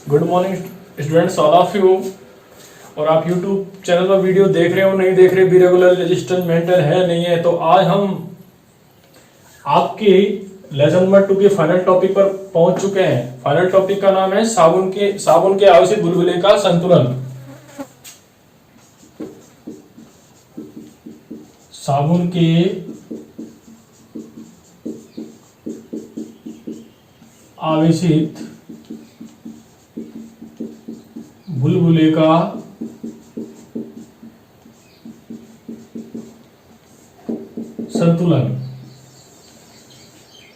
Good morning students all of you. और आप YouTube channel पर वीडियो देख रहे हो नहीं देख रहे, भी रेगुलर रजिस्टर मेंटेन है नहीं है, तो आज हम आपके लेसन नंबर 2 के फाइनल टॉपिक पर पहुंच चुके हैं। फाइनल टॉपिक का नाम है साबुन के आवेशित बुलबुले का संतुलन। साबुन के आवेशित बुलबुले का संतुलन।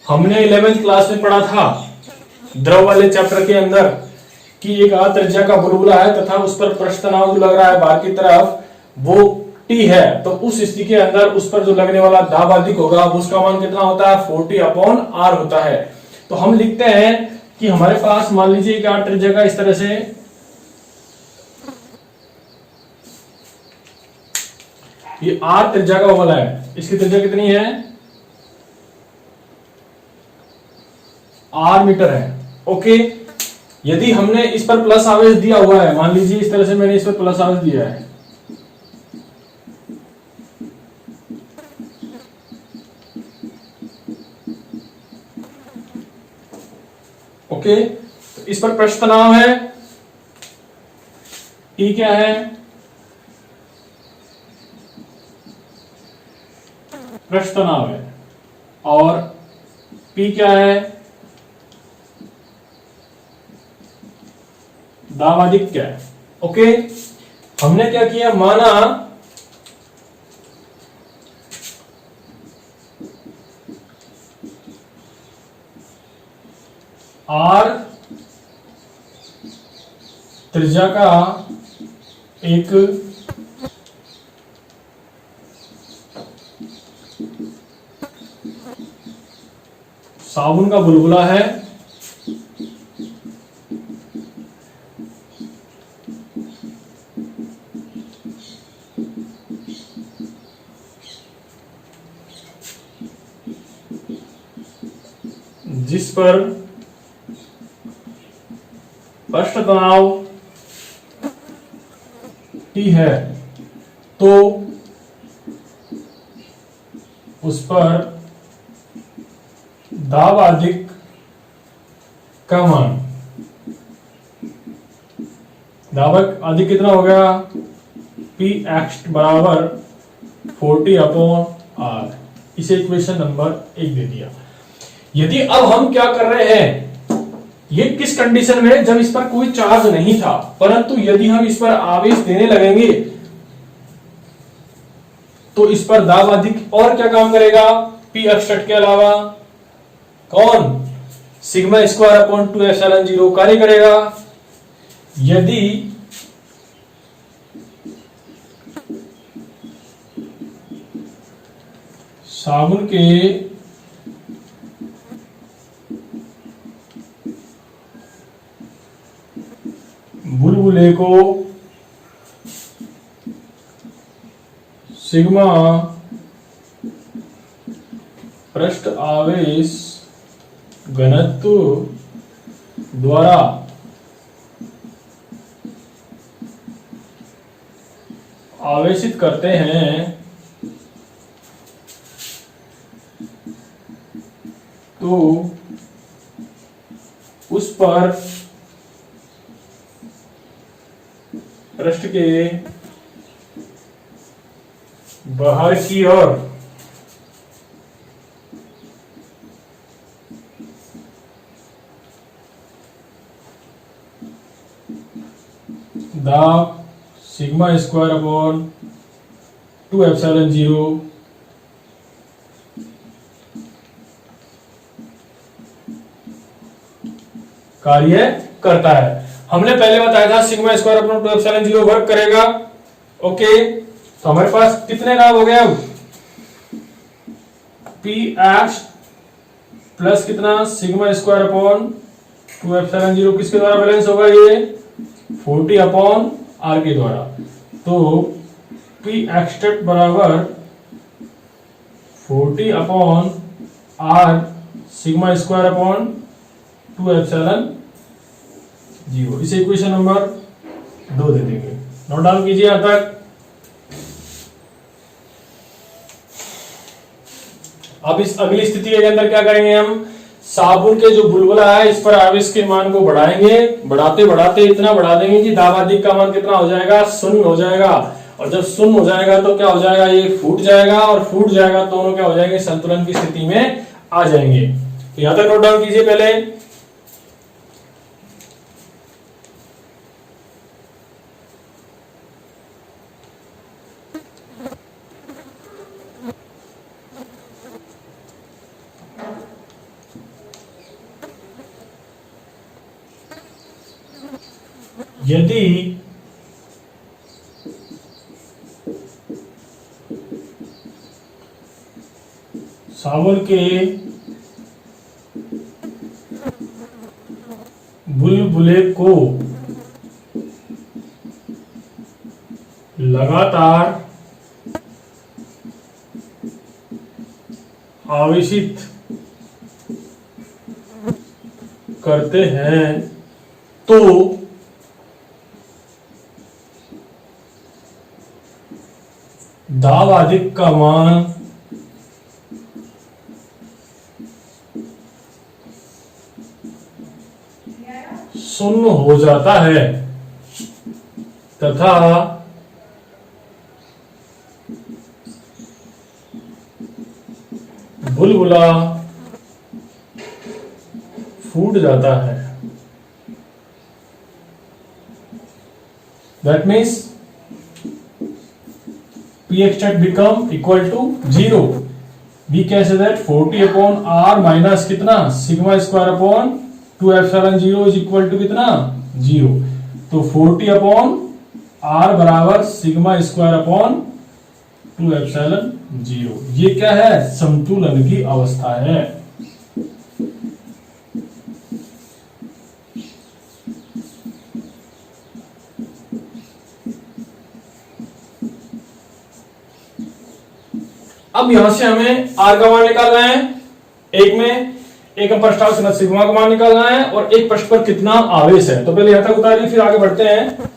हमने 11th क्लास में पढ़ा था द्रव वाले चैप्टर के अंदर कि एक आध त्रिज्या का बुलबुला है तथा उस पर पृष्ठ तनाव जो लग रहा है बाहर की तरफ वो T है, तो उस स्थिति के अंदर उस पर जो लगने वाला दाब अधिक होगा उसका मान कितना होता है 40/R होता है। तो हम लिखते हैं कि हमारे पास मान लीजिए कि आठ त्रिज्या का इस तरह से ये R त्रिज्या का वाला है, इसकी त्रिज्या कितनी है R मीटर है। ओके, यदि हमने इस पर प्लस आवेश दिया हुआ है, मान लीजिए इस तरह से मैंने इस पर प्लस आवेश दिया है, ओके, तो इस पर पृष्ठ तनाव है T क्या है, पृष्ठ तनाव है, और P क्या है, दाब अधिक्य है। ओके, हमने क्या किया, माना R त्रिज्या का एक साबुन का बुलबुला है, जिस पर पृष्ठ तनाव T है, तो उस पर दाब अधिक का मान, दाब अधिक कितना हो गया Px बराबर 40/R। इसे इक्वेशन नंबर 1 दे दिया। यदि अब हम क्या कर रहे हैं, ये किस कंडीशन में, जब इस पर कोई चार्ज नहीं था, परंतु यदि हम इस पर आवेश देने लगेंगे तो इस पर दाब अधिक और क्या काम करेगा, P अपस्ट्रैक्ट के अलावा कौन, सिग्मा स्क्वायर अपॉन 2 एप्सिलॉन 0 कार्य करेगा। यदि साबुन के बुलबुले को सिग्मा पृष्ठ आवेश घनत्व द्वारा आवेशित करते हैं, तो उस पर पृष्ठ के बाहर की ओर दाब सिग्मा स्क्वायर अपॉन 2 एप्सिलॉन 0 कार्य करता है। हमने पहले बताया था sigma square upon 2 epsilon 0 work करेगा। ओके, तो हमारे पास कितने दाब हो गया, Px प्लस कितना सिग्मा स्क्वायर अपॉन 2 एप्सिलॉन 0 किसके द्वारा बैलेंस होगा, ये 40/R के द्वारा। तो P एक्सट्रैक्ट बराबर 40/R sigma square upon 2 epsilon zero. इसे इक्वेशन नंबर 2 दे देंगे। नोट डाउन कीजिए यहां तक। अब इस अगली स्थिति के अंदर क्या करेंगे हम, साबुन के जो बुलबुला है इस पर आवेश के मान को बढ़ाएंगे, बढ़ाते बढ़ाते इतना बढ़ा देंगे कि दाब अधिक का मान कितना हो जाएगा, शून्य हो जाएगा। और जब शून्य हो जाएगा तो क्या हो जाएगा, ये फूट जाएगा, और फूट जाएगा तो दोनों क्या हो जाएंगे, संतुलन की स्थिति में आ जाएंगे। तो यहां तक नोट डाउन कीजिए पहले। यदि साबुन के बुलबुले को लगातार आवेशित करते हैं तो दाब अधिक का मान शून्य हो जाता है तथा बुलबुला फूट जाता है। That means px hat become equal to 0. We can say that 40 upon r minus कितना, sigma square upon 2 epsilon 0 is equal to कितना, 0। तो 40 अपॉन r बराबर सिग्मा स्क्वायर अपॉन 2 एप्सिलॉन 0। ये क्या है, संतुलन की अवस्था है। अब यहां से हमें आर का मान निकालना है, एक में एक पृष्ठावेश सिग्मा का मान निकालना है, और एक पृष्ठ पर कितना आवेश है। तो पहले यहां तक उतारिए, फिर आगे बढ़ते हैं।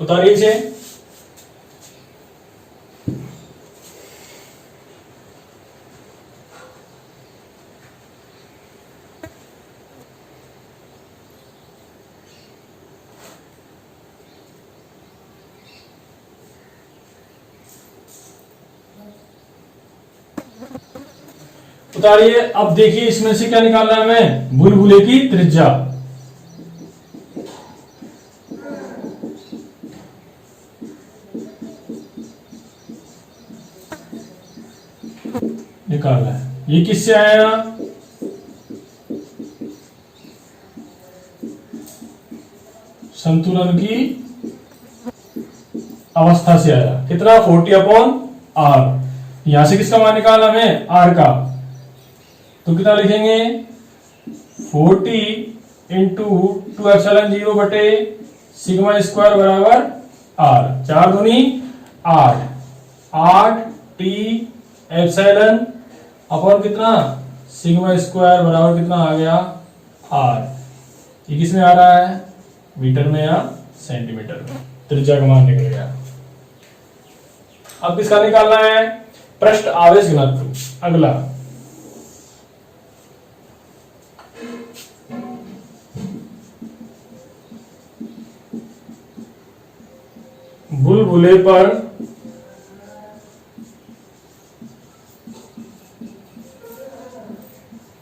उतारिए इसे। उतारिए। अब देखिए इसमें से क्या निकालना है हमें, बुलबुले की त्रिज्या। निकालना है। ये किससे आया, संतुलन की अवस्था से आया। कितना, 40 अपॉन आर। यहां से किसका मान निकालना हमें, आर का। तो कितना लिखेंगे, 40 इंटू 2 एप्सिलॉन 0 बटे सिग्मा स्क्वायर बराबर आर। 4 दूनी 8, 8 टी एप्सिलॉन अपॉन कितना, सिग्मा स्क्वायर बराबर कितना आ गया, आर। ये किस में आ रहा है, मीटर में या सेंटीमीटर में। त्रिज्या का मान निकल गया। अब किसका निकालना है, पृष्ठ आवेश घनत्व। अगला बुलबुले पर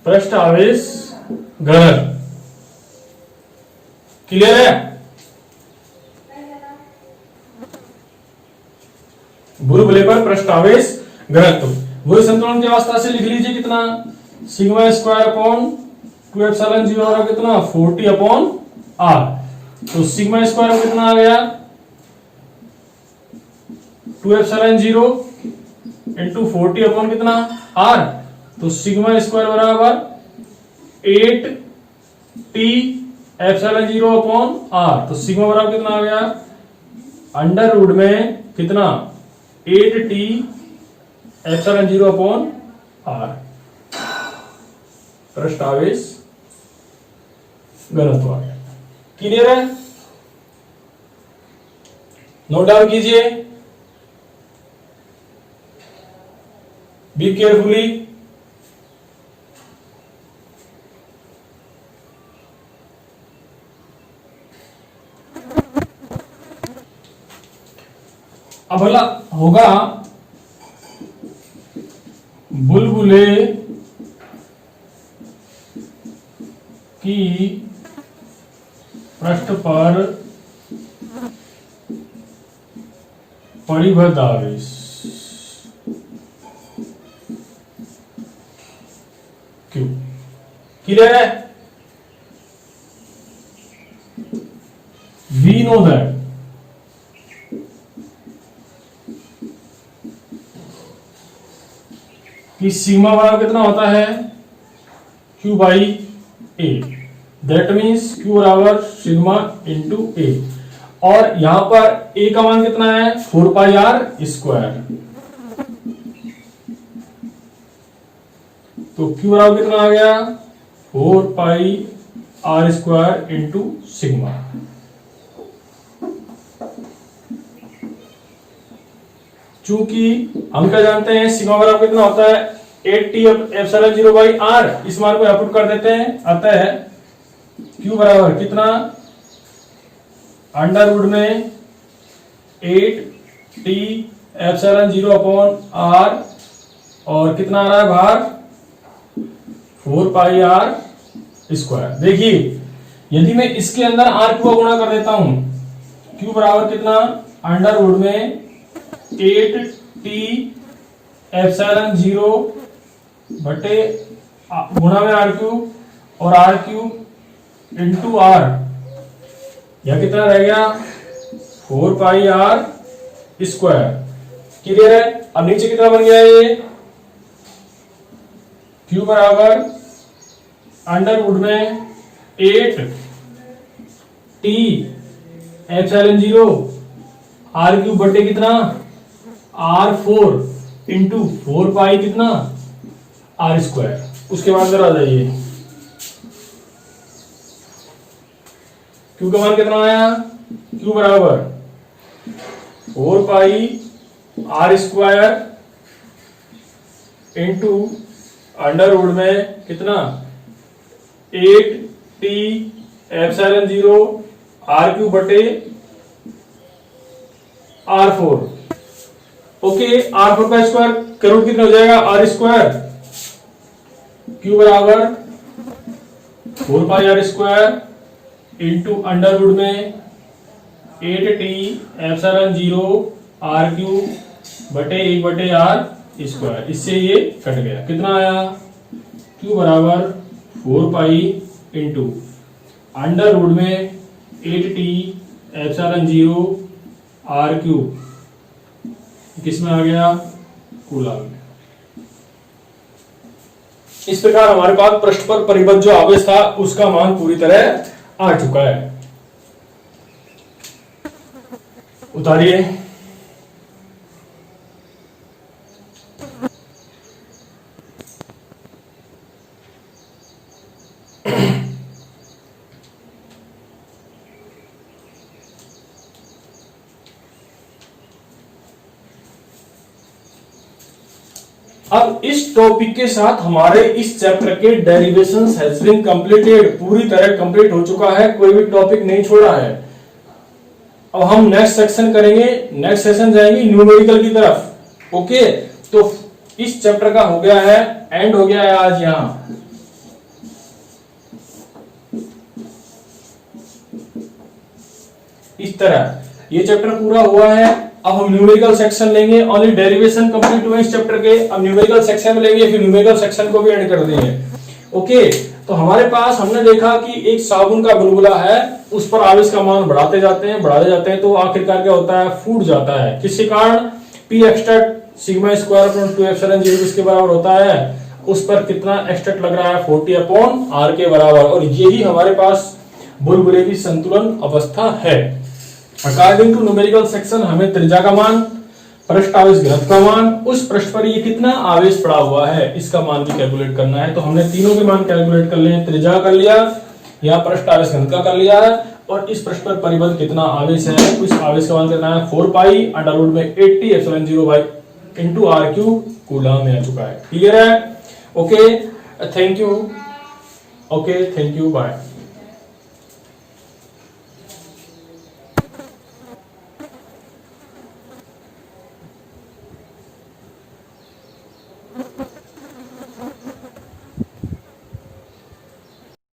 पृष्ठ आवेश घनत्व। क्लियर है, बुलबुले पर पृष्ठ आवेश घनत्व वही संतुलन की अवस्था से लिख लीजिए। कितना, सिग्मा स्क्वायर अपॉन 2 एप्सिलॉन 0 और कितना, 40 अपॉन आर। तो सिग्मा स्क्वायर में कितना आ गया, 2 एप्सिलॉन 0 इंटू 40 अपॉन कितना, आर। तो सिग्मा स्क्वायर बराबर 8 टी एप्सिलॉन 0 अपॉन आर। तो सिग्मा बराबर कितना आ गया, अंडर रूट में कितना, 8 टी एप्सिलॉन 0 अपॉन आर, पृष्ठ आवेश घनत्व आ गया। क्लियर है? नोट डाउन कीजिए, बी केयरफुली। अब अगला होगा बुलबुले की पृष्ठ पर परिबद्ध आवेश क्यू। क्लियर है? वी नो दैट कि सिग्मा बराबर कितना होता है, Q by A. That means Q बराबर सिग्मा इंटू ए, और यहां पर ए का मान कितना है, 4 पाई आर स्क्वायर। तो Q बराबर कितना आ गया, 4 pi r square into sigma. चूंकि हम क्या जानते हैं, सिग्मा बराबर कितना होता है, 8t एप्सिलॉन 0 बाई आर। इस मान को पुट कर देते हैं, आता है Q बराबर कितना, अंडर रूट में 8t एप्सिलॉन 0 अपॉन आर, और कितना आ रहा है बाहर, 4 पाई आर स्क्वायर। देखिए यदि मैं इसके अंदर आर को गुणा कर देता हूं, Q बराबर कितना, अंडर रूट में 8t एप्सिलॉन 0 बटे गुणा में आर क्यूब, और आर क्यूब इंटू आर, यह कितना रह गया, 4 पाई आर स्क्वायर। क्लियर है? अब नीचे कितना बन गया ये, Q बराबर अंडर रूट में 8t एप्सिलॉन 0 आर क्यूब बटे कितना, R4 इंटू 4 पाई कितना, आर स्क्वायर। उसके बाद आ जाइए, Q का मान कितना आया, Q बराबर 4 pi r square into under root में कितना, 8t एप्सिलॉन 0 आर क्यूब बटे R4। ओके, R4 का स्क्वायर करोड़ कितना हो जाएगा, आर स्क्वायर। Q बराबर 4 pi r square into under root में 8t एप्सिलॉन 0 आर क्यूब बटे 1 बटे आर स्क्वायर। इससे ये कट गया, कितना आया, Q बराबर 4 पाई इंटू अंडर रूट में 8t एप्सिलॉन 0 आर क्यूब, किसमें आ गया, कूलम में। इस प्रकार हमारे पास पृष्ठ पर परिबद्ध जो आवेश था उसका मान पूरी तरह आ चुका है। उतारिए, अब इस टॉपिक के साथ हमारे इस चैप्टर के डेरिवेशंस हैज बीन कंप्लीटेड, पूरी तरह कंप्लीट हो चुका है, कोई भी टॉपिक नहीं छोड़ा है। अब हम नेक्स्ट सेक्शन करेंगे, नेक्स्ट सेशन जाएंगे न्यूमेरिकल की तरफ। ओके, तो इस चैप्टर का हो गया है, एंड हो गया है आज यहां। इस तरह ये चैप्टर पूरा हुआ है। अब हम न्यूमेरिकल सेक्शन लेंगे, ओनली डेरिवेशन कंप्लीट हुए इस चैप्टर के। अब न्यूमेरिकल सेक्शन में लेंगे, फिर न्यूमेरिकल सेक्शन को भी एंड कर देंगे। ओके, तो हमारे पास हमने देखा कि एक साबुन का बुलबुला है, उस पर आवेश का मान बढ़ाते जाते हैं, तो आखिरकार क्या होता है, फूट जाता है। किसके कारण, P extract sigma square upon 2 epsilon 0 किसके बराबर होता है, उस पर कितना एक्सट्रैक्ट लग रहा है, 40 अपॉन आर के बराबर। और यही हमारे पास बुलबुले की संतुलन अवस्था है। अकॉर्डिंग टू न्यूमेरिकल सेक्शन हमें त्रिज्या का मान पृष्ठ आवेश घनत्व का मान, उस पृष्ठ पर ये कितना आवेश पड़ा हुआ है इसका मान भी कैलकुलेट करना है। तो हमने तीनों के मान कैलकुलेट कर लिए, त्रिज्या कर लिया, यहाँ पृष्ठ आवेश घनत्व का कर लिया है, और इस पृष्ठ पर परिबद्ध कितना आवेश है उस आवेश का मान करना है 4 पाई अंडर रूट में 80 epsilon 0 by into R cube coulomb में आ चुका है। क्लियर है? Okay, thank you. Okay, thank you, bye.